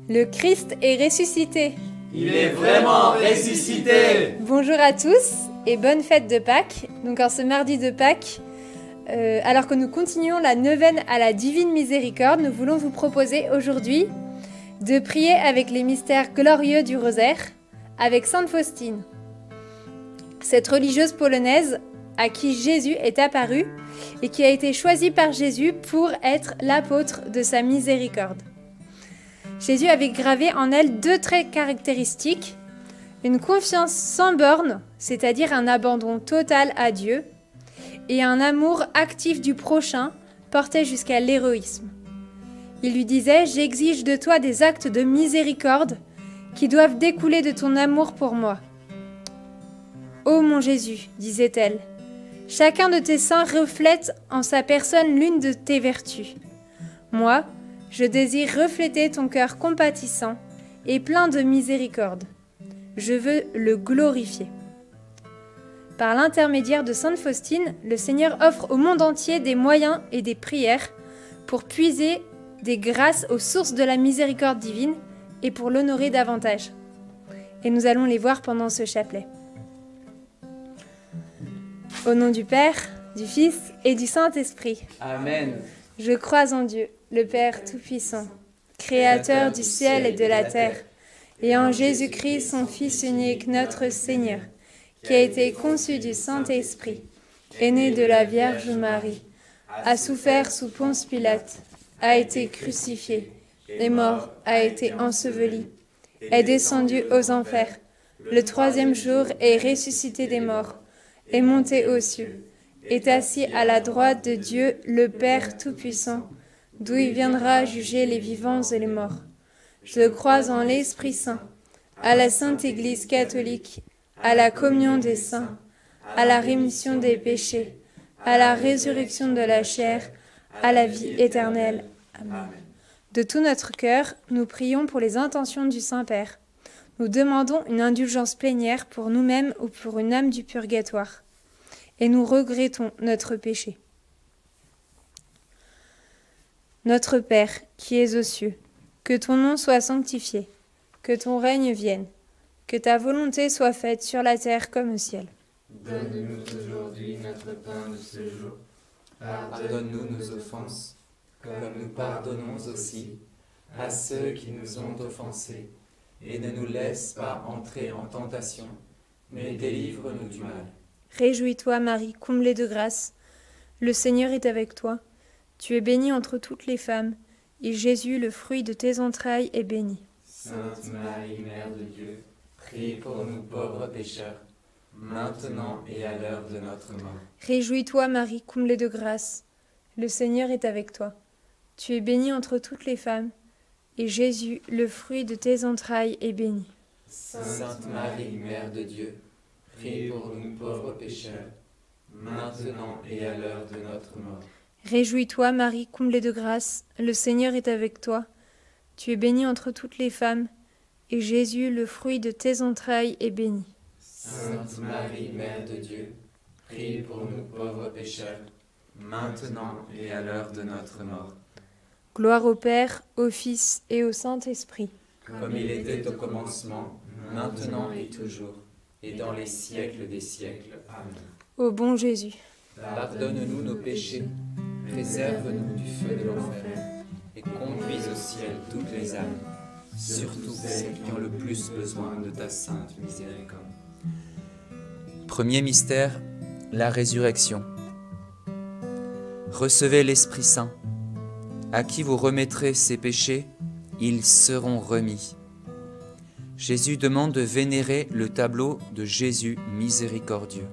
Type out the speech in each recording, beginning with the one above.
Le Christ est ressuscité. Il est vraiment ressuscité. Bonjour à tous et bonne fête de Pâques. Donc en ce mardi de Pâques, alors que nous continuons la neuvaine à la Divine Miséricorde, nous voulons vous proposer aujourd'hui de prier avec les mystères glorieux du rosaire avec Sainte Faustine. Cette religieuse polonaise à qui Jésus est apparu et qui a été choisie par Jésus pour être l'apôtre de sa miséricorde. Jésus avait gravé en elle 2 traits caractéristiques, une confiance sans bornes, c'est-à-dire un abandon total à Dieu, et un amour actif du prochain, porté jusqu'à l'héroïsme. Il lui disait « J'exige de toi des actes de miséricorde qui doivent découler de ton amour pour moi. » « Ô mon Jésus, disait-elle, chacun de tes saints reflète en sa personne l'une de tes vertus. Moi, je désire refléter ton cœur compatissant et plein de miséricorde. Je veux le glorifier. » Par l'intermédiaire de Sainte Faustine, le Seigneur offre au monde entier des moyens et des prières pour puiser des grâces aux sources de la miséricorde divine et pour l'honorer davantage. Et nous allons les voir pendant ce chapelet. Au nom du Père, du Fils et du Saint-Esprit. Amen. Je crois en Dieu, le Père Tout-Puissant, Créateur du ciel et de la terre, et en Jésus-Christ, son Fils unique, notre Seigneur, qui a été conçu du Saint-Esprit, est né de la Vierge Marie, a souffert sous Ponce Pilate, a été crucifié, est mort, a été enseveli, est descendu aux enfers, le 3e jour est ressuscité des morts, est monté aux cieux, est assis à la droite de Dieu, le Père Tout-Puissant, d'où il viendra juger les vivants et les morts. Je crois en l'Esprit Saint, à la Sainte Église catholique, à la communion des saints, à la rémission des péchés, à la résurrection de la chair, à la vie éternelle. Amen. De tout notre cœur, nous prions pour les intentions du Saint-Père. Nous demandons une indulgence plénière pour nous-mêmes ou pour une âme du purgatoire. Et nous regrettons notre péché. Notre Père, qui es aux cieux, que ton nom soit sanctifié, que ton règne vienne, que ta volonté soit faite sur la terre comme au ciel. Donne-nous aujourd'hui notre pain de ce jour. Pardonne-nous nos offenses, comme nous pardonnons aussi à ceux qui nous ont offensés. Et ne nous laisse pas entrer en tentation, mais délivre-nous du mal. Réjouis-toi, Marie, comblée de grâce. Le Seigneur est avec toi. Tu es bénie entre toutes les femmes, et Jésus, le fruit de tes entrailles, est béni. Sainte Marie, Mère de Dieu, prie pour nous pauvres pécheurs, maintenant et à l'heure de notre mort. Réjouis-toi, Marie, comblée de grâce. Le Seigneur est avec toi. Tu es bénie entre toutes les femmes, et Jésus, le fruit de tes entrailles, est béni. Sainte Marie, Mère de Dieu, prie pour nous pauvres pécheurs, maintenant et à l'heure de notre mort. Réjouis-toi, Marie, comblée de grâce, le Seigneur est avec toi. Tu es bénie entre toutes les femmes, et Jésus, le fruit de tes entrailles, est béni. Sainte Marie, Mère de Dieu, prie pour nous pauvres pécheurs, maintenant et à l'heure de notre mort. Gloire au Père, au Fils et au Saint-Esprit. Comme il était au commencement, maintenant et toujours, et dans les siècles des siècles. Amen. Ô bon Jésus, pardonne-nous nos péchés, préserve-nous du feu de l'enfer, et conduis au ciel toutes les âmes, surtout celles qui ont le plus besoin de ta sainte miséricorde. Premier mystère, la résurrection. Recevez l'Esprit Saint. À qui vous remettrez ses péchés, ils seront remis. Jésus demande de vénérer le tableau de Jésus miséricordieux.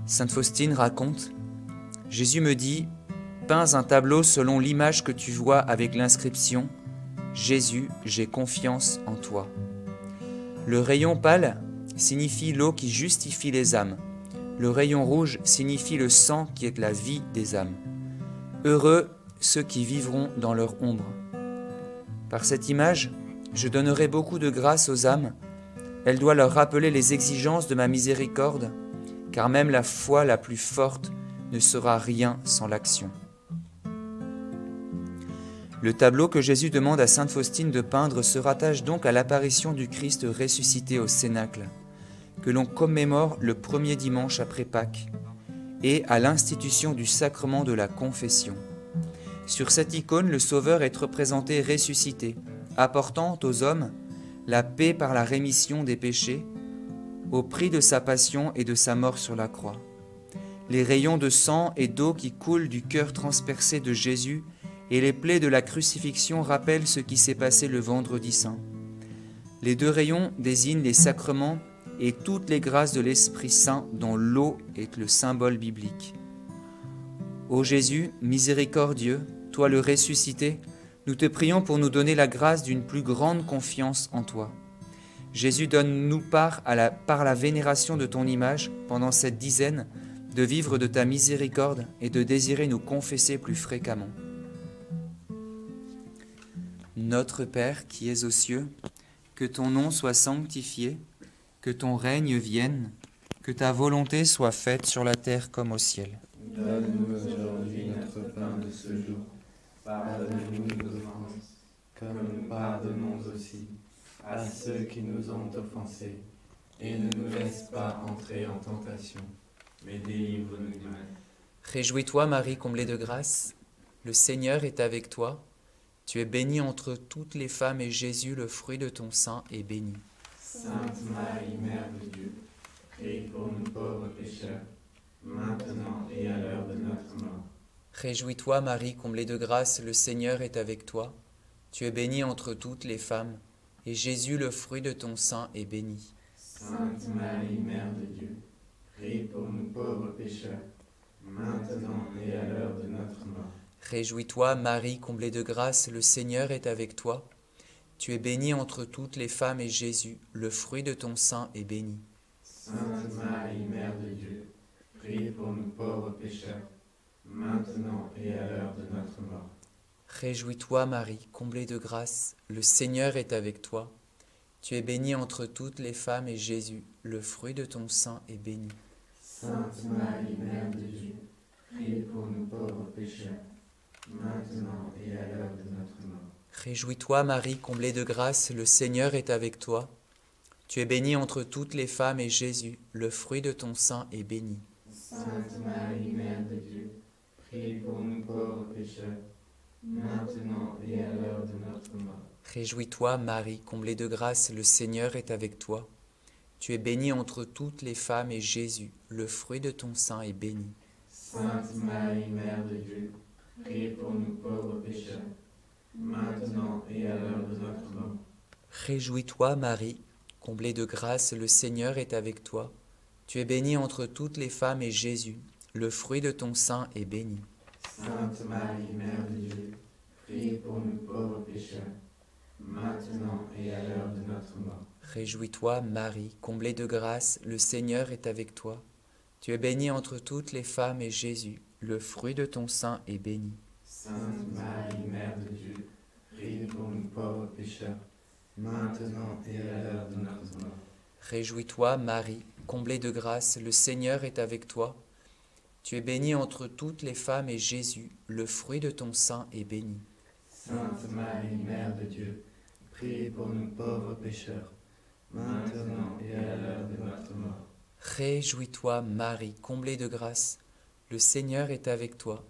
Sainte Faustine raconte « Jésus me dit, peins un tableau selon l'image que tu vois avec l'inscription « Jésus, j'ai confiance en toi ». Le rayon pâle signifie l'eau qui justifie les âmes. Le rayon rouge signifie le sang qui est la vie des âmes. Heureux ceux qui vivront dans leur ombre. Par cette image, je donnerai beaucoup de grâce aux âmes. Elle doit leur rappeler les exigences de ma miséricorde, car même la foi la plus forte ne sera rien sans l'action. Le tableau que Jésus demande à sainte Faustine de peindre se rattache donc à l'apparition du Christ ressuscité au Cénacle, que l'on commémore le premier dimanche après Pâques, et à l'institution du sacrement de la confession. Sur cette icône, le Sauveur est représenté ressuscité, apportant aux hommes la paix par la rémission des péchés, au prix de sa passion et de sa mort sur la croix. Les rayons de sang et d'eau qui coulent du cœur transpercé de Jésus et les plaies de la crucifixion rappellent ce qui s'est passé le vendredi saint. Les deux rayons désignent les sacrements et toutes les grâces de l'Esprit Saint dont l'eau est le symbole biblique. Ô Jésus, miséricordieux, toi le ressuscité, nous te prions pour nous donner la grâce d'une plus grande confiance en toi. Jésus, donne-nous part par la vénération de ton image pendant cette dizaine, de vivre de ta miséricorde et de désirer nous confesser plus fréquemment. Notre Père qui es aux cieux, que ton nom soit sanctifié, que ton règne vienne, que ta volonté soit faite sur la terre comme au ciel. Donne-nous aujourd'hui notre pain de ce jour. Pardonne-nous nos offenses, comme nous pardonnons aussi à ceux qui nous ont offensés. Et ne nous laisse pas entrer en tentation, mais délivre-nous du mal. Réjouis-toi, Marie, comblée de grâce, le Seigneur est avec toi. Tu es bénie entre toutes les femmes et Jésus, le fruit de ton sein, est béni. Sainte Marie, Mère de Dieu, prie pour nous pauvres pécheurs, maintenant et à l'heure de notre mort. Réjouis-toi, Marie, comblée de grâce, le Seigneur est avec toi. Tu es bénie entre toutes les femmes, et Jésus, le fruit de ton sein, est béni. Sainte Marie, Mère de Dieu, prie pour nous pauvres pécheurs, maintenant et à l'heure de notre mort. Réjouis-toi, Marie, comblée de grâce, le Seigneur est avec toi. Tu es bénie entre toutes les femmes, et Jésus, le fruit de ton sein, est béni. Sainte Marie, Mère de Dieu, prie pour nous pauvres pécheurs, maintenant et à l'heure de notre mort. Réjouis-toi, Marie, comblée de grâce, le Seigneur est avec toi. Tu es bénie entre toutes les femmes, et Jésus, le fruit de ton sein, est béni. Sainte Marie, Mère de Dieu, prie pour nous pauvres pécheurs, maintenant et à l'heure de notre mort. Réjouis-toi, Marie, comblée de grâce, le Seigneur est avec toi. Tu es bénie entre toutes les femmes, et Jésus, le fruit de ton sein, est béni. Sainte Marie, Mère de Dieu, prie pour nous pauvres pécheurs, maintenant et à l'heure de notre mort. Réjouis-toi, Marie, comblée de grâce, le Seigneur est avec toi. Tu es bénie entre toutes les femmes, et Jésus, le fruit de ton sein, est béni. Sainte Marie, Mère de Dieu, prie pour nous pauvres pécheurs, maintenant et à l'heure de notre mort. Réjouis-toi, Marie, comblée de grâce, le Seigneur est avec toi. Tu es bénie entre toutes les femmes, et Jésus, le fruit de ton sein, est béni. Sainte Marie, Mère de Dieu, prie pour nous pauvres pécheurs, maintenant et à l'heure de notre mort. Réjouis-toi, Marie, comblée de grâce, le Seigneur est avec toi. Tu es bénie entre toutes les femmes, et Jésus, le fruit de ton sein, est béni. Sainte Marie, Mère de Dieu, prie pour nous pauvres pécheurs, maintenant et à l'heure de notre mort. Réjouis-toi, Marie, comblée de grâce, le Seigneur est avec toi. Tu es bénie entre toutes les femmes, et Jésus, le fruit de ton sein, est béni. Sainte Marie, Mère de Dieu, prie pour nous pauvres pécheurs, maintenant et à l'heure de notre mort. Réjouis-toi, Marie, comblée de grâce, le Seigneur est avec toi.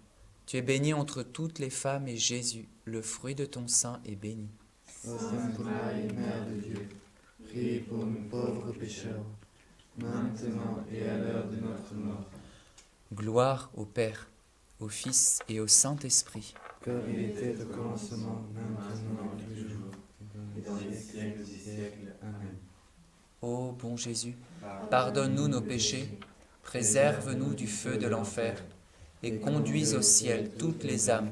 Tu es bénie entre toutes les femmes, et Jésus, le fruit de ton sein, est béni. Sainte Marie, Mère de Dieu, prie pour nous pauvres pécheurs, maintenant et à l'heure de notre mort. Gloire au Père, au Fils et au Saint-Esprit. Comme il était au commencement, maintenant et toujours, et dans les siècles des siècles. Amen. Ô bon Jésus, pardonne-nous nos péchés, préserve-nous du feu de l'enfer, et conduis au ciel toutes les âmes,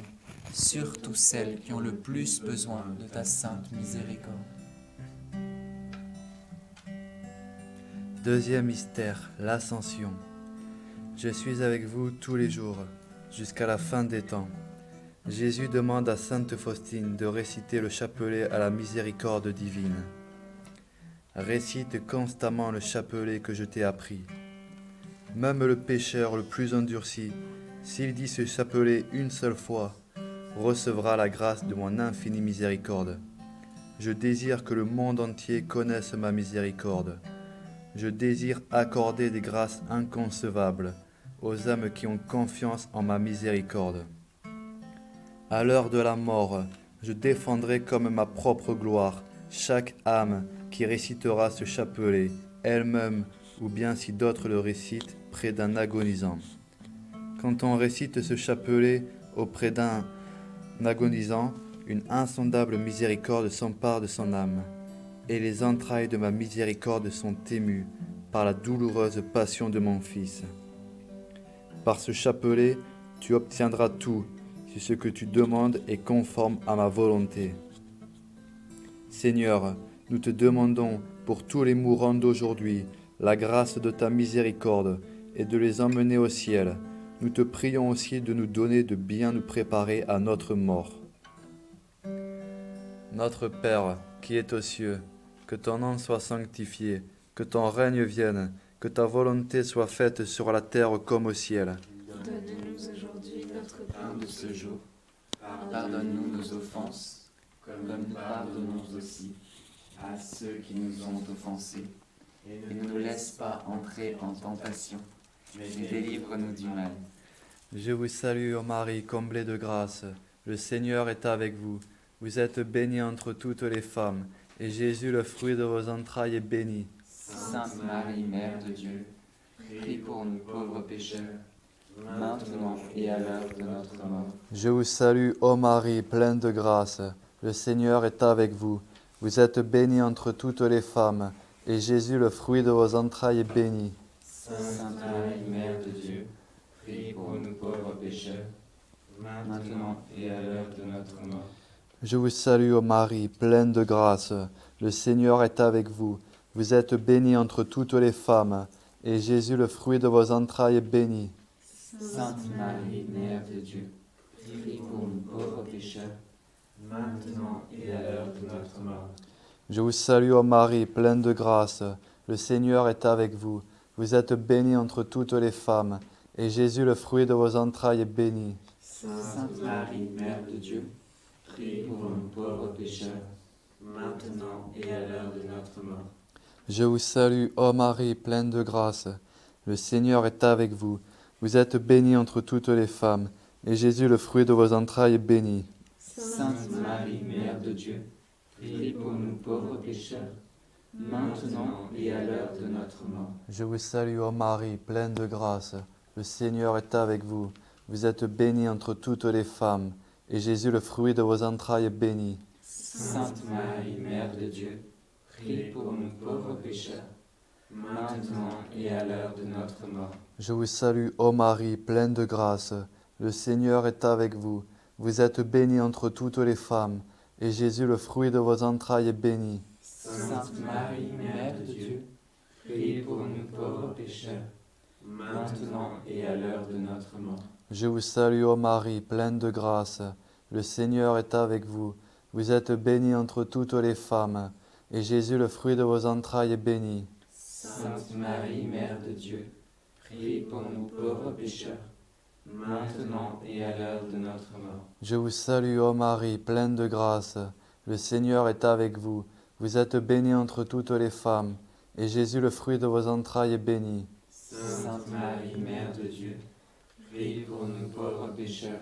surtout celles qui ont le plus besoin de ta sainte miséricorde. Deuxième mystère, l'Ascension. Je suis avec vous tous les jours, jusqu'à la fin des temps. Jésus demande à sainte Faustine de réciter le chapelet à la miséricorde divine. Récite constamment le chapelet que je t'ai appris. Même le pécheur le plus endurci, s'il dit ce chapelet une seule fois, recevra la grâce de mon infinie miséricorde. Je désire que le monde entier connaisse ma miséricorde. Je désire accorder des grâces inconcevables aux âmes qui ont confiance en ma miséricorde. À l'heure de la mort, je défendrai comme ma propre gloire chaque âme qui récitera ce chapelet, elle-même ou bien si d'autres le récitent près d'un agonisant. Quand on récite ce chapelet auprès d'un agonisant, une insondable miséricorde s'empare de son âme, et les entrailles de ma miséricorde sont émues par la douloureuse passion de mon Fils. Par ce chapelet, tu obtiendras tout, si ce que tu demandes est conforme à ma volonté. Seigneur, nous te demandons pour tous les mourants d'aujourd'hui la grâce de ta miséricorde et de les emmener au ciel. Nous te prions aussi de nous donner de bien nous préparer à notre mort. Notre Père, qui es aux cieux, que ton nom soit sanctifié, que ton règne vienne, que ta volonté soit faite sur la terre comme au ciel. Donne-nous aujourd'hui notre pain de ce jour. Pardonne-nous nos offenses, comme nous pardonnons aussi à ceux qui nous ont offensés. Et ne nous laisse pas entrer en tentation, mais délivre-nous du mal. Je vous salue, ô Marie, comblée de grâce. Le Seigneur est avec vous. Vous êtes bénie entre toutes les femmes, et Jésus, le fruit de vos entrailles, est béni. Sainte Marie, Mère de Dieu, prie pour nous pauvres pécheurs, maintenant et à l'heure de notre mort. Je vous salue, ô Marie, pleine de grâce. Le Seigneur est avec vous. Vous êtes bénie entre toutes les femmes, et Jésus, le fruit de vos entrailles, est béni. Sainte Marie, Mère de Dieu, prie pour nous pauvres pécheurs, maintenant et à l'heure de notre mort. Je vous salue, ô Marie, pleine de grâce. Le Seigneur est avec vous. Vous êtes bénie entre toutes les femmes, et Jésus, le fruit de vos entrailles, est béni. Sainte Marie, Mère de Dieu, prie pour nous pauvres pécheurs, maintenant et à l'heure de notre mort. Je vous salue, ô Marie, pleine de grâce. Le Seigneur est avec vous. Vous êtes bénie entre toutes les femmes, et Jésus, le fruit de vos entrailles, est béni. Sainte Marie, Mère de Dieu, prie pour nous pauvres pécheurs, maintenant et à l'heure de notre mort. Je vous salue, ô Marie, pleine de grâce. Le Seigneur est avec vous. Vous êtes bénie entre toutes les femmes, et Jésus, le fruit de vos entrailles, est béni. Sainte Marie, Mère de Dieu, prie pour nous pauvres pécheurs, maintenant et à l'heure de notre mort. Je vous salue, ô Marie, pleine de grâce. Le Seigneur est avec vous. Vous êtes bénie entre toutes les femmes, et Jésus, le fruit de vos entrailles, est béni. Sainte Marie, Mère de Dieu, prie pour nous pauvres pécheurs, maintenant et à l'heure de notre mort. Je vous salue, ô Marie, pleine de grâce. Le Seigneur est avec vous. Vous êtes bénie entre toutes les femmes, et Jésus, le fruit de vos entrailles, est béni. Sainte Marie, Mère de Dieu, prie pour nous pauvres pécheurs, maintenant et à l'heure de notre mort. Je vous salue, ô Marie, pleine de grâce. Le Seigneur est avec vous. Vous êtes bénie entre toutes les femmes, et Jésus, le fruit de vos entrailles, est béni. Sainte Marie, Mère de Dieu, prie pour nous pauvres pécheurs, maintenant et à l'heure de notre mort. Je vous salue, ô Marie, pleine de grâce. Le Seigneur est avec vous. Vous êtes bénie entre toutes les femmes, et Jésus, le fruit de vos entrailles, est béni. Sainte Marie, Mère de Dieu, prie pour nous pauvres pécheurs,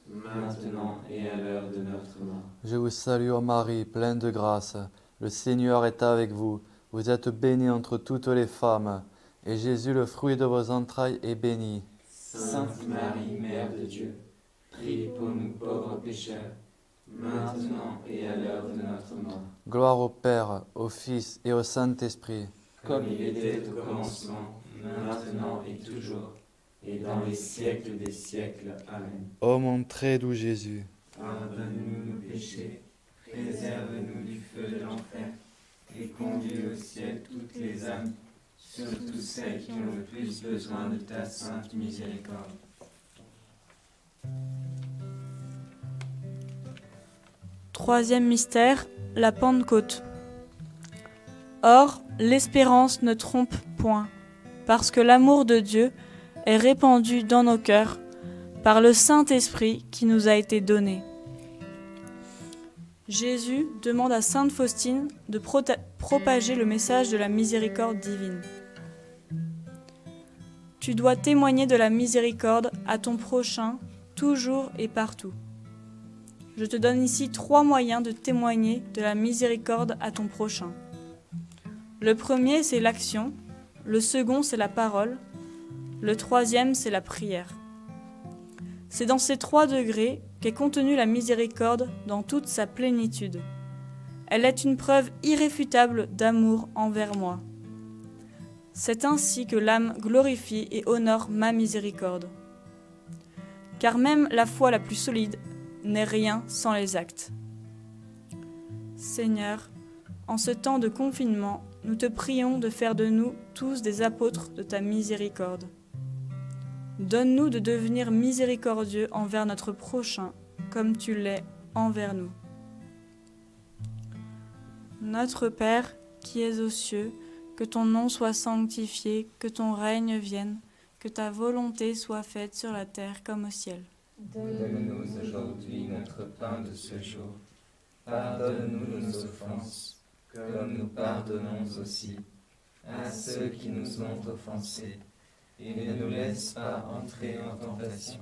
maintenant et à l'heure de notre mort. Je vous salue, ô Marie, pleine de grâce. Le Seigneur est avec vous. Vous êtes bénie entre toutes les femmes, et Jésus, le fruit de vos entrailles, est béni. Sainte Marie, Mère de Dieu, prie pour nous pauvres pécheurs, maintenant et à l'heure de notre mort. Gloire au Père, au Fils et au Saint-Esprit. Comme il était au commencement, maintenant et toujours, et dans les siècles des siècles. Amen. Ô mon très doux Jésus, Pardonne-nous nos péchés, préserve-nous du feu de l'enfer, et conduis au ciel toutes les âmes, surtout celles qui ont le plus besoin de ta sainte miséricorde. Troisième mystère, la Pentecôte. Or, l'espérance ne trompe point, parce que l'amour de Dieu est répandu dans nos cœurs par le Saint-Esprit qui nous a été donné. Jésus demande à Sainte Faustine de propager le message de la miséricorde divine. Tu dois témoigner de la miséricorde à ton prochain, toujours et partout. Je te donne ici 3 moyens de témoigner de la miséricorde à ton prochain. Le premier, c'est l'action. Le second, c'est la parole. Le troisième, c'est la prière. C'est dans ces 3 degrés qu'est contenue la miséricorde dans toute sa plénitude. Elle est une preuve irréfutable d'amour envers moi. C'est ainsi que l'âme glorifie et honore ma miséricorde. Car même la foi la plus solide n'est rien sans les actes. Seigneur, en ce temps de confinement, nous te prions de faire de nous tous des apôtres de ta miséricorde. Donne-nous de devenir miséricordieux envers notre prochain, comme tu l'es envers nous. Notre Père, qui es aux cieux, que ton nom soit sanctifié, que ton règne vienne, que ta volonté soit faite sur la terre comme au ciel. Donne-nous aujourd'hui notre pain de ce jour. Pardonne-nous nos offenses, comme nous pardonnons aussi à ceux qui nous ont offensés. Et ne nous laisse pas entrer en tentation,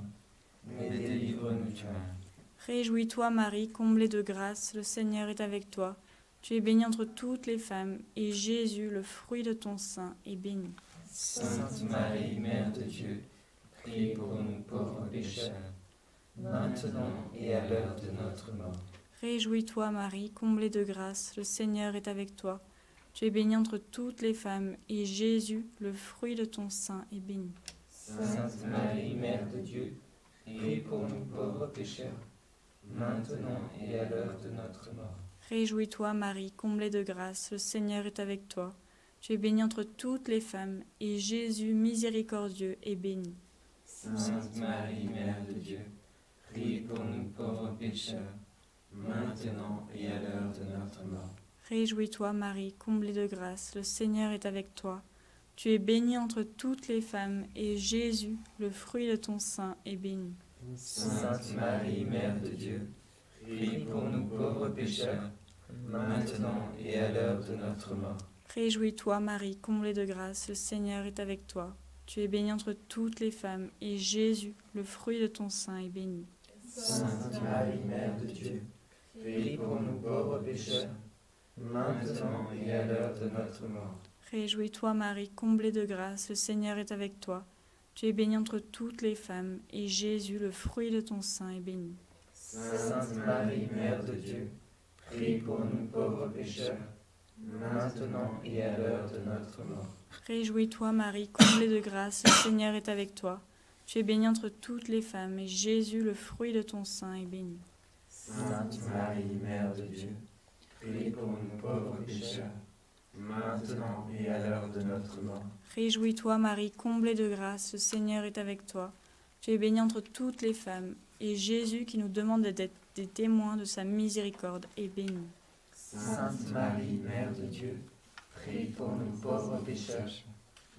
mais délivre-nous du mal. Réjouis-toi Marie, comblée de grâce, le Seigneur est avec toi. Tu es bénie entre toutes les femmes, et Jésus, le fruit de ton sein, est béni. Sainte Marie, Mère de Dieu, prie pour nous pauvres pécheurs, maintenant et à l'heure de notre mort. Réjouis-toi Marie, comblée de grâce, le Seigneur est avec toi. Tu es bénie entre toutes les femmes, et Jésus, le fruit de ton sein, est béni. Sainte Marie, Mère de Dieu, prie pour nous pauvres pécheurs, maintenant et à l'heure de notre mort. Réjouis-toi Marie, comblée de grâce, le Seigneur est avec toi. Tu es bénie entre toutes les femmes, et Jésus, miséricordieux, est béni. Sainte Marie, Mère de Dieu, prie pour nous pauvres pécheurs, maintenant et à l'heure de notre mort. Réjouis-toi Marie, comblée de grâce, le Seigneur est avec toi. Tu es bénie entre toutes les femmes, et Jésus, le fruit de ton sein, est béni. Sainte Marie, Mère de Dieu, prie pour nous pauvres pécheurs, maintenant et à l'heure de notre mort. Réjouis-toi Marie, comblée de grâce, le Seigneur est avec toi. Tu es bénie entre toutes les femmes, et Jésus, le fruit de ton sein, est béni. Sainte Marie, Mère de Dieu, prie pour nous pauvres pécheurs, maintenant et à l'heure de notre mort. Réjouis-toi Marie, comblée de grâce, le Seigneur est avec toi. Tu es bénie entre toutes les femmes, et Jésus, le fruit de ton sein, est béni. Sainte Marie, Mère de Dieu, prie pour nous pauvres pécheurs, maintenant et à l'heure de notre mort. Réjouis-toi Marie, comblée de grâce, le Seigneur est avec toi. Tu es bénie entre toutes les femmes, et Jésus, le fruit de ton sein, est béni. Sainte Marie, Mère de Dieu, prie pour nous pauvres pécheurs, maintenant et à l'heure de notre mort. Réjouis-toi Marie, comblée de grâce, le Seigneur est avec toi. Tu es bénie entre toutes les femmes, et Jésus, qui nous demande d'être des témoins de sa miséricorde, est béni. Sainte Marie, Mère de Dieu, prie pour nous pauvres pécheurs,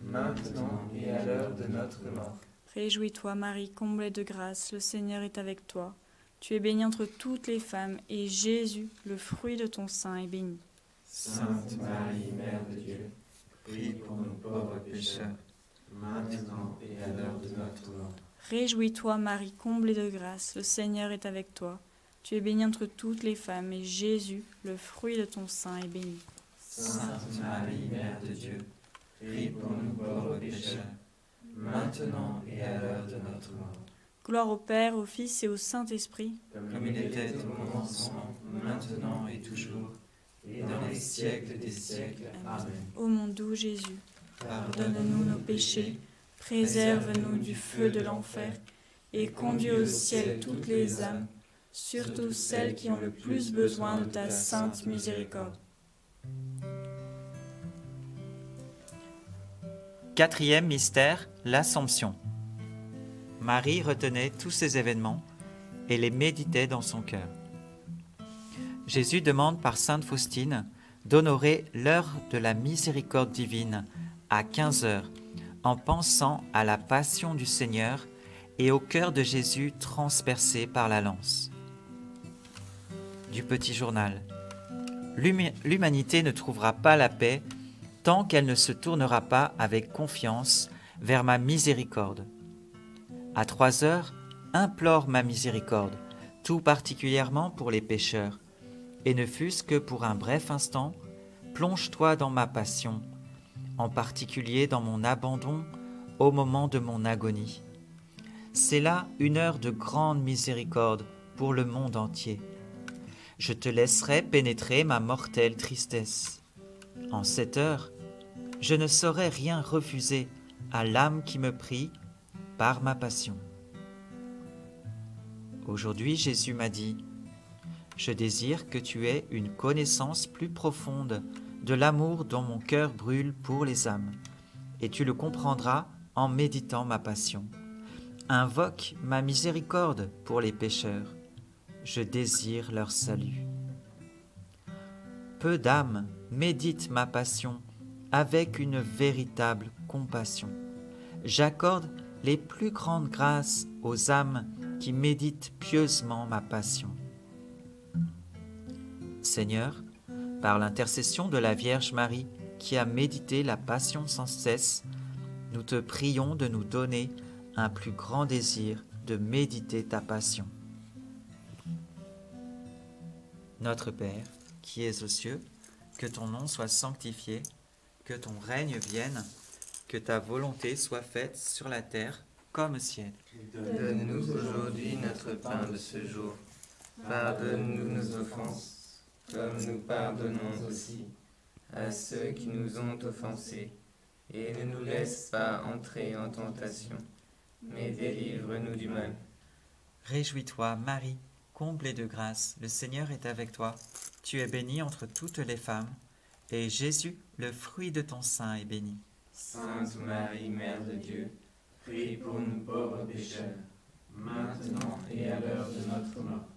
maintenant et à l'heure de notre mort. Réjouis-toi Marie, comblée de grâce, le Seigneur est avec toi. Tu es bénie entre toutes les femmes, et Jésus, le fruit de ton sein, est béni. Sainte Marie, Mère de Dieu, prie pour nous pauvres pécheurs, maintenant et à l'heure de notre mort. Réjouis-toi Marie, comblée de grâce, le Seigneur est avec toi. Tu es bénie entre toutes les femmes, et Jésus, le fruit de ton sein, est béni. Sainte Marie, Mère de Dieu, prie pour nous pauvres pécheurs, maintenant et à l'heure de notre mort. Gloire au Père, au Fils et au Saint-Esprit, comme il était au commencement, maintenant et toujours, et dans les siècles des siècles. Amen. Ô mon doux Jésus, Pardonne-nous nos péchés, préserve-nous du feu de l'enfer, et conduis au ciel toutes les âmes, surtout celles qui ont le plus besoin de ta sainte miséricorde. Quatrième mystère, l'Assomption. Marie retenait tous ces événements et les méditait dans son cœur. Jésus demande par sainte Faustine d'honorer l'heure de la miséricorde divine à 15 heures en pensant à la passion du Seigneur et au cœur de Jésus transpercé par la lance. Du petit journal. L'humanité ne trouvera pas la paix tant qu'elle ne se tournera pas avec confiance vers ma miséricorde. À 3 heures, implore ma miséricorde, tout particulièrement pour les pécheurs, et ne fût-ce que pour un bref instant, plonge-toi dans ma passion, en particulier dans mon abandon au moment de mon agonie. C'est là une heure de grande miséricorde pour le monde entier. Je te laisserai pénétrer ma mortelle tristesse. En cette heure, je ne saurais rien refuser à l'âme qui me prie par ma passion. Aujourd'hui, Jésus m'a dit, « Je désire que tu aies une connaissance plus profonde de l'amour dont mon cœur brûle pour les âmes, et tu le comprendras en méditant ma passion. Invoque ma miséricorde pour les pécheurs. Je désire leur salut. » Peu d'âmes méditent ma passion avec une véritable compassion. J'accorde les plus grandes grâces aux âmes qui méditent pieusement ma passion. Seigneur, par l'intercession de la Vierge Marie qui a médité la passion sans cesse, nous te prions de nous donner un plus grand désir de méditer ta passion. Notre Père, qui es aux cieux, que ton nom soit sanctifié, que ton règne vienne, que ta volonté soit faite sur la terre comme au ciel. Donne-nous aujourd'hui notre pain de ce jour. Pardonne-nous nos offenses, comme nous pardonnons aussi à ceux qui nous ont offensés. Et ne nous laisse pas entrer en tentation, mais délivre-nous du mal. Réjouis-toi, Marie, comblée de grâce, le Seigneur est avec toi. Tu es bénie entre toutes les femmes, et Jésus, le fruit de ton sein, est béni. Sainte Marie, Mère de Dieu, prie pour nous pauvres pécheurs, maintenant et à l'heure de notre mort.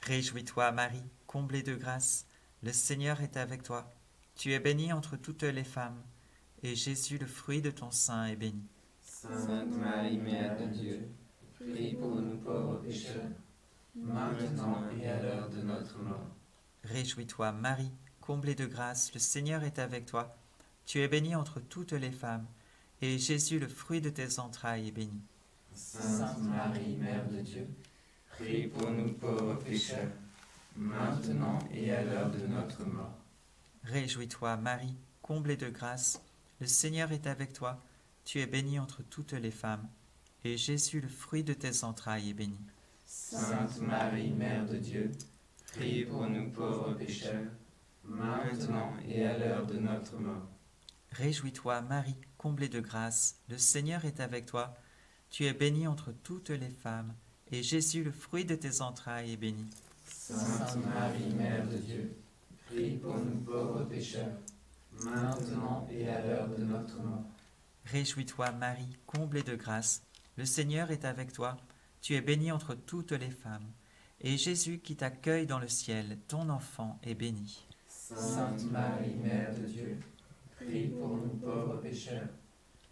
Réjouis-toi, Marie, comblée de grâce, le Seigneur est avec toi. Tu es bénie entre toutes les femmes, et Jésus, le fruit de ton sein, est béni. Sainte Marie, Mère de Dieu, prie pour nous pauvres pécheurs, maintenant et à l'heure de notre mort. Réjouis-toi, Marie, comblée de grâce, le Seigneur est avec toi. Tu es bénie entre toutes les femmes, et Jésus, le fruit de tes entrailles, est béni. Sainte Marie, Mère de Dieu, prie pour nous pauvres pécheurs, maintenant et à l'heure de notre mort. Réjouis-toi, Marie, comblée de grâce, le Seigneur est avec toi. Tu es bénie entre toutes les femmes, et Jésus, le fruit de tes entrailles, est béni. Sainte Marie, Mère de Dieu, prie pour nous pauvres pécheurs, maintenant et à l'heure de notre mort. Réjouis-toi, Marie, comblée de grâce, le Seigneur est avec toi. Tu es bénie entre toutes les femmes, et Jésus, le fruit de tes entrailles, est béni. Sainte Marie, Mère de Dieu, prie pour nous pauvres pécheurs, maintenant et à l'heure de notre mort. Réjouis-toi, Marie, comblée de grâce, le Seigneur est avec toi. Tu es bénie entre toutes les femmes, et Jésus qui t'accueille dans le ciel, ton enfant, est béni. Sainte Marie, Mère de Dieu, prie pour nous pauvres pécheurs,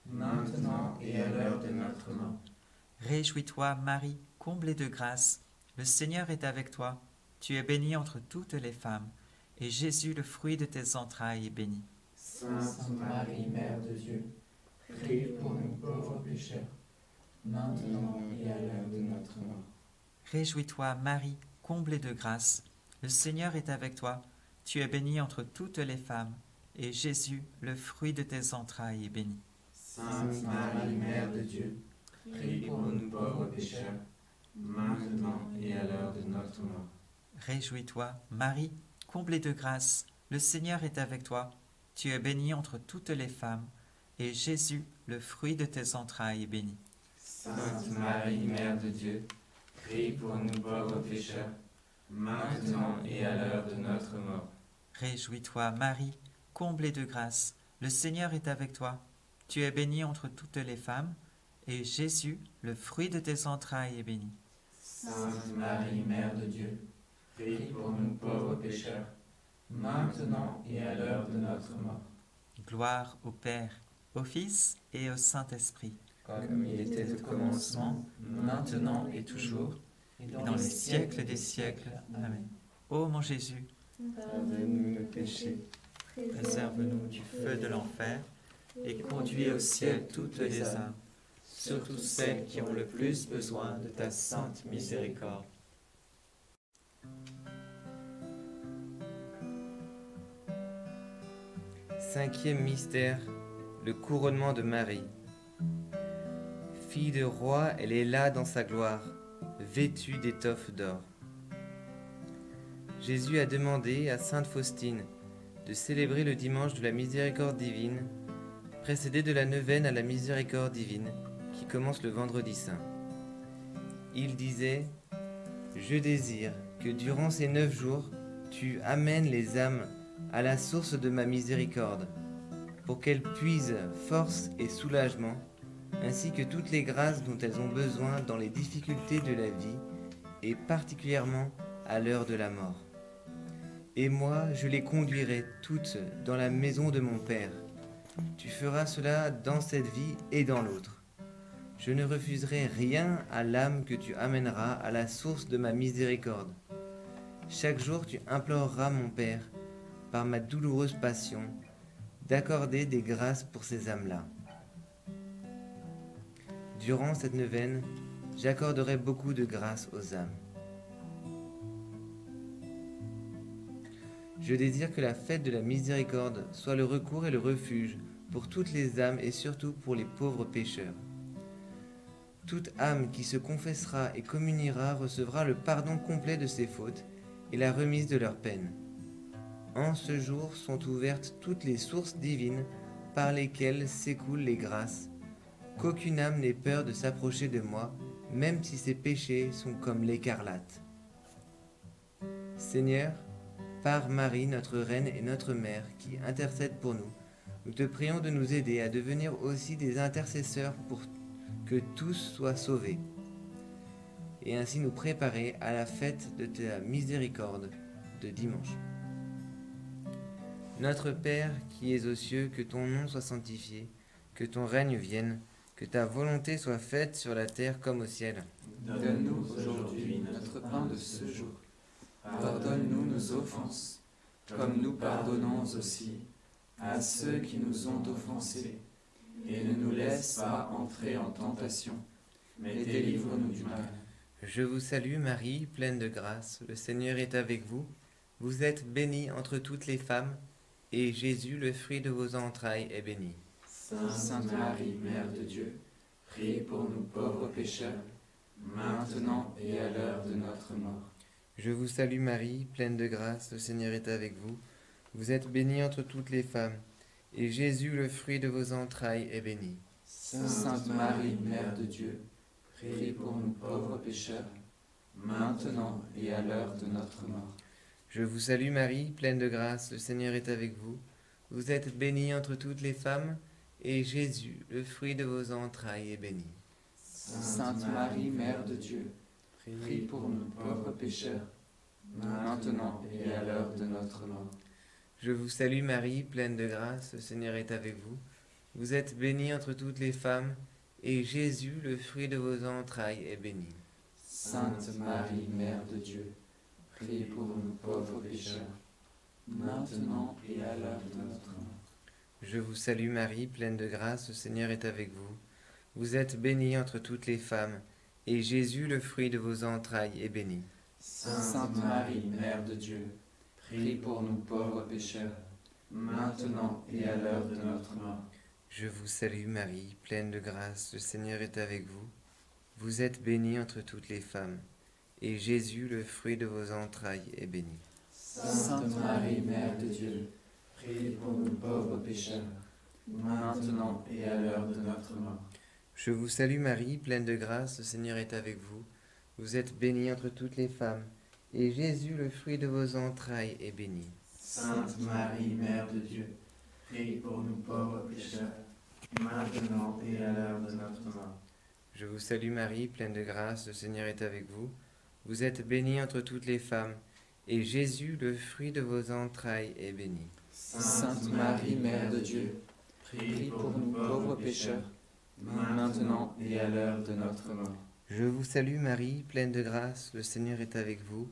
maintenant et à l'heure de notre mort. Réjouis-toi, Marie, comblée de grâce, le Seigneur est avec toi. Tu es bénie entre toutes les femmes, et Jésus, le fruit de tes entrailles, est béni. Sainte Marie, Mère de Dieu, prie pour nous pauvres pécheurs, maintenant et à l'heure de notre mort. Réjouis-toi, Marie, comblée de grâce, le Seigneur est avec toi. Tu es bénie entre toutes les femmes, et Jésus, le fruit de tes entrailles, est béni. Sainte Marie, Mère de Dieu, prie pour nous pauvres pécheurs, maintenant et à l'heure de notre mort. Réjouis-toi, Marie, comblée de grâce, le Seigneur est avec toi. Tu es bénie entre toutes les femmes, et Jésus, le fruit de tes entrailles, est béni. Sainte Marie, Mère de Dieu, prie pour nous pauvres pécheurs, maintenant et à l'heure de notre mort. Réjouis-toi, Marie, comblée de grâce, le Seigneur est avec toi. Tu es bénie entre toutes les femmes, et Jésus, le fruit de tes entrailles, est béni. Sainte Marie, Mère de Dieu, prie pour nous pauvres pécheurs, maintenant et à l'heure de notre mort. Gloire au Père, au Fils et au Saint-Esprit. comme il était au commencement, maintenant et toujours, et dans les siècles des siècles. Amen. Ô mon Jésus, Pardonne-nous nos péchés, préserve-nous du feu de l'enfer et conduis au ciel toutes les âmes, surtout celles qui ont le plus besoin de ta sainte miséricorde. Cinquième mystère, le couronnement de Marie. Fille de roi, elle est là dans sa gloire, vêtue d'étoffe d'or. Jésus a demandé à sainte Faustine de célébrer le dimanche de la miséricorde divine, précédé de la neuvaine à la miséricorde divine, qui commence le vendredi saint. Il disait « Je désire que durant ces 9 jours, tu amènes les âmes à la source de ma miséricorde, pour qu'elles puisent force et soulagement, ainsi que toutes les grâces dont elles ont besoin dans les difficultés de la vie, et particulièrement à l'heure de la mort. Et moi, je les conduirai toutes dans la maison de mon Père. Tu feras cela dans cette vie et dans l'autre. Je ne refuserai rien à l'âme que tu amèneras à la source de ma miséricorde. Chaque jour, tu imploreras mon Père, par ma douloureuse passion, d'accorder des grâces pour ces âmes-là. Durant cette neuvaine, j'accorderai beaucoup de grâces aux âmes. Je désire que la fête de la miséricorde soit le recours et le refuge pour toutes les âmes et surtout pour les pauvres pécheurs. Toute âme qui se confessera et communiera recevra le pardon complet de ses fautes et la remise de leurs peines. En ce jour sont ouvertes toutes les sources divines par lesquelles s'écoulent les grâces, qu'aucune âme n'ait peur de s'approcher de moi, même si ses péchés sont comme l'écarlate. Seigneur, par Marie, notre Reine et notre Mère, qui intercède pour nous, nous te prions de nous aider à devenir aussi des intercesseurs pour que tous soient sauvés, et ainsi nous préparer à la fête de ta miséricorde de dimanche. Notre Père qui es aux cieux, que ton nom soit sanctifié, que ton règne vienne, que ta volonté soit faite sur la terre comme au ciel. donne-nous aujourd'hui notre pain de ce jour. Pardonne-nous nos offenses, comme nous pardonnons aussi à ceux qui nous ont offensés. Et ne nous laisse pas entrer en tentation, mais délivre-nous du mal. Je vous salue Marie, pleine de grâce, le Seigneur est avec vous. Vous êtes bénie entre toutes les femmes, et Jésus, le fruit de vos entrailles, est béni. Sainte Marie, Mère de Dieu, prie pour nous pauvres pécheurs, maintenant et à l'heure de notre mort. Je vous salue Marie, pleine de grâce, le Seigneur est avec vous. Vous êtes bénie entre toutes les femmes, et Jésus, le fruit de vos entrailles, est béni. Sainte Marie, Mère de Dieu, prie pour nous pauvres pécheurs, maintenant et à l'heure de notre mort. Je vous salue Marie, pleine de grâce, le Seigneur est avec vous. Vous êtes bénie entre toutes les femmes, et Jésus, le fruit de vos entrailles, est béni. Sainte Marie, Mère de Dieu, prie pour nous pauvres pécheurs, maintenant et à l'heure de notre mort. Je vous salue Marie, pleine de grâce, le Seigneur est avec vous. Vous êtes bénie entre toutes les femmes, et Jésus, le fruit de vos entrailles, est béni. Sainte Marie, Mère de Dieu, prie pour nous pauvres pécheurs, maintenant et à l'heure de notre mort. Je vous salue Marie, pleine de grâce, le Seigneur est avec vous. Vous êtes bénie entre toutes les femmes, et Jésus, le fruit de vos entrailles, est béni. Sainte Marie, Mère de Dieu, prie pour nous pauvres pécheurs, maintenant et à l'heure de notre mort. Je vous salue Marie, pleine de grâce, le Seigneur est avec vous. Vous êtes bénie entre toutes les femmes, et Jésus, le fruit de vos entrailles, est béni. Sainte Marie, Mère de Dieu, prie pour nous pauvres pécheurs, maintenant et à l'heure de notre mort. Je vous salue Marie, pleine de grâce, le Seigneur est avec vous. Vous êtes bénie entre toutes les femmes, et Jésus, le fruit de vos entrailles, est béni. Sainte Marie, Mère de Dieu, prie pour nous pauvres pécheurs, maintenant et à l'heure de notre mort. Je vous salue Marie, pleine de grâce, le Seigneur est avec vous. Vous êtes bénie entre toutes les femmes, et Jésus, le fruit de vos entrailles, est béni. Sainte Marie, Mère de Dieu, prie pour nous pauvres pécheurs, maintenant et à l'heure de notre mort. Je vous salue Marie, pleine de grâce, le Seigneur est avec vous.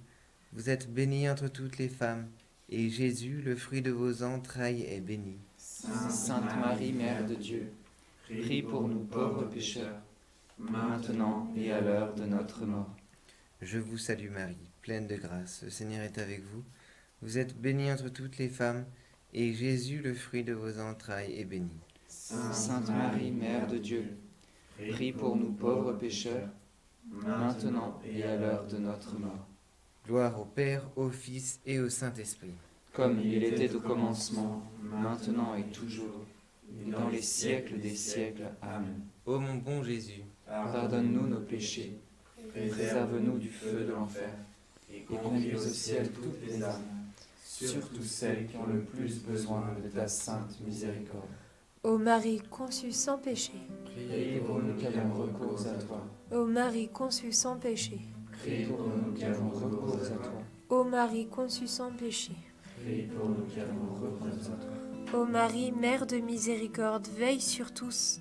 Vous êtes bénie entre toutes les femmes, et Jésus, le fruit de vos entrailles, est béni. Sainte Marie, Mère de Dieu, prie pour nous pauvres pécheurs, maintenant et à l'heure de notre mort. Je vous salue Marie, pleine de grâce, le Seigneur est avec vous. Vous êtes bénie entre toutes les femmes, et Jésus, le fruit de vos entrailles, est béni. Sainte Marie, Mère de Dieu, prie pour nous pauvres pécheurs, maintenant et à l'heure de notre mort. Gloire au Père, au Fils et au Saint-Esprit. Comme il était au commencement, maintenant et toujours, et dans les siècles des siècles. Amen. Ô mon bon Jésus, Pardonne-nous nos péchés, préserve-nous du feu de l'enfer, et conduis au ciel toutes les âmes, surtout celles qui ont le plus besoin de ta sainte miséricorde. Ô Marie conçue sans péché, Prie pour nous qui avons recours à toi. ô Marie conçue sans péché, Prie pour nous qui avons recours à toi. ô Marie conçue sans péché, Prie pour nous qui avons recours à toi. ô Marie, Mère de miséricorde, veille sur tous,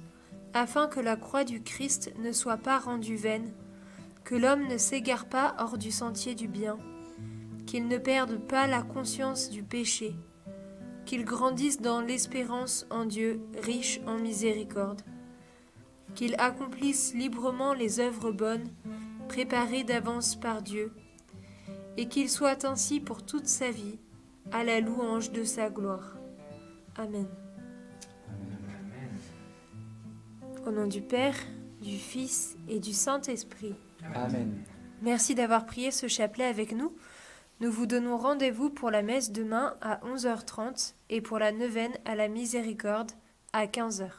afin que la croix du Christ ne soit pas rendue vaine, que l'homme ne s'égare pas hors du sentier du bien, qu'il ne perde pas la conscience du péché, qu'il grandisse dans l'espérance en Dieu, riche en miséricorde, qu'il accomplisse librement les œuvres bonnes, préparées d'avance par Dieu, et qu'il soit ainsi pour toute sa vie, à la louange de sa gloire. Amen. Au nom du Père, du Fils et du Saint-Esprit. Amen. Merci d'avoir prié ce chapelet avec nous. Nous vous donnons rendez-vous pour la messe demain à 11h30 et pour la neuvaine à la miséricorde à 15h.